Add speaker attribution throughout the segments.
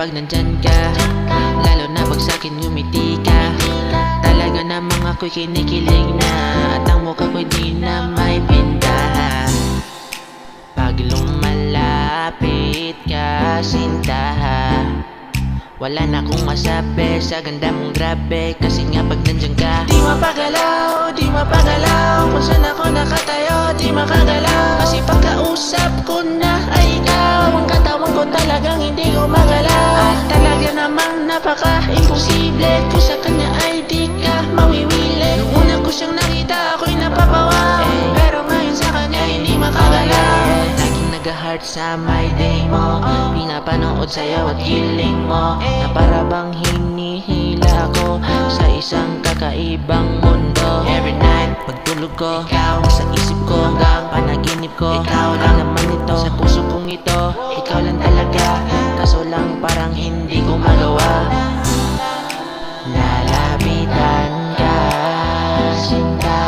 Speaker 1: pag nandyan ka, lalo na pag sa'kin ngumiti ka. Talaga namang ako'y kinikilig na, at ang mukha ko'y di na may pinta. Pag lumalapit ka, sinta, wala na akong masabi sa ganda mong grabe. Kasi nga pag nandyan ka, di mapagalaw, di mapagalaw. Kung saan ako nakatayo, di makagalaw. Kasi pagkausap ko na ay ikaw, ang katawan ko talagang hindi gumagalaw. At talaga namang napaka-imposible, kung sa kanya ay di ka mawiwili. Nung una ko siyang nakita, ako'y napapawaw, pero ngayon sa kanya hindi makagalaw. Laging nag-heart sa my day mo, pinapanood sa'yo at giling mo, na para bang hinihila ko sa isang kakaibang mundo. Every night, pagtulog ko, ikaw sa isip ko, hanggang panaginip ko. Ikaw lang naman ito, sa puso kong ito. Ikaw lang talaga, kaso lang parang hindi ko magawa. Lalapitan ka, sinta,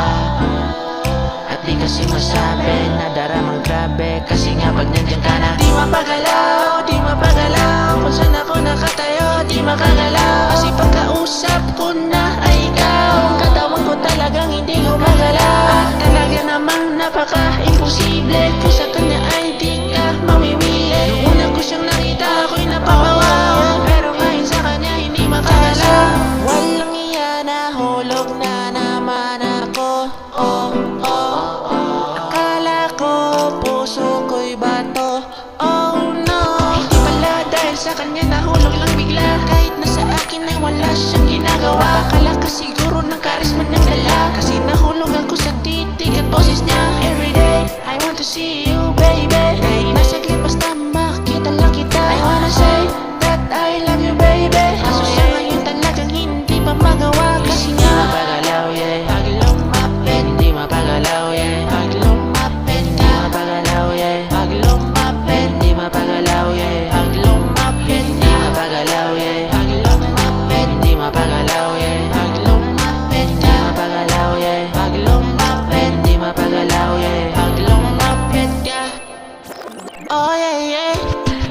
Speaker 1: at di kasi masabi na daramang grabe. Kasi nga pag nandiyan ka na, di mapagalaw, di mapagalaw. Kung saan ako nakatayo, di makagalaw. Kasi pagkausap ko na ay ikaw, ang katawan ko talagang hindi gumagalaw. At talaga namang napaka-imposible, kung sa kanya ay di ka mawiwili. Nung una ko siyang nakita, ako'y napapawaw, pero ngayon sa kanya hindi makagalaw. Walang iya, nahulog na naman ako. Oh, oh, akala ko puso ko'y bato. Oh no, hindi pala dahil sa kanya nahulog lang bigla. Kahit na sa akin ay wala siyang ginagawa. Akala ka siguro ng karisma niyang dala, kasi nahulog ako sa titig at boses niya. Everyday, I want to see you baby. Kahit nasaglit basta makita lang kita. I wanna say that I love you baby. Kaso sa ngayon talagang hindi pa magawa. Kasi nga mapagalaw, yeah. Pag lumapit, hindi mapagalaw, yeah. Pag lumapit, hindi mapagalaw, yeah. Pag lumapit, hindi mapagalaw, yeah. Pag lumapit, hindi mapagalaw, yeah. Pag lumapit, hindi mapagalaw, yeah. Pag lumapit, hindi mapagalaw, yeah. Pag lumapit, hindi mapagalaw, yeah. Pag lumapit ka, oh yeah, yeah.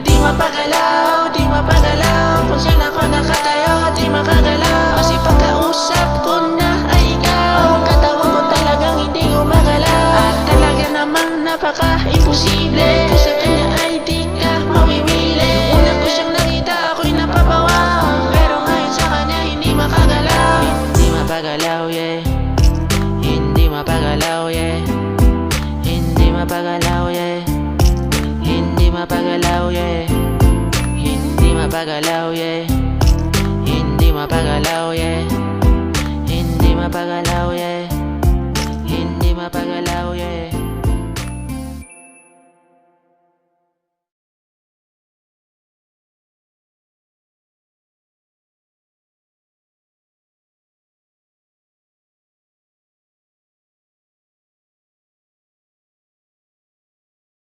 Speaker 1: Di mapagalaw, di mapagalaw. Kung saan ako nakatayo, di makagalaw. Kasi pagkausap ko na ay ikaw, ang katawan ko talagang hindi gumagalaw. At talaga namang napaka-imposible, kung sa kanya ay di ka mawiwili. Nung una ko siyang nakita, ako'y napapawaw, pero ngayon sa kanya hindi makagalaw. Hindi mapagalaw, yeah. Hindi mapagalaw, yeah. Hindi mapagalaw, yeah. Hindi mapagalaw, yeah. Hindi mapagalaw, yeah. Hindi mapagalaw, yeah. Hindi mapagalaw, yeah. Hindi mapagalaw, yeah.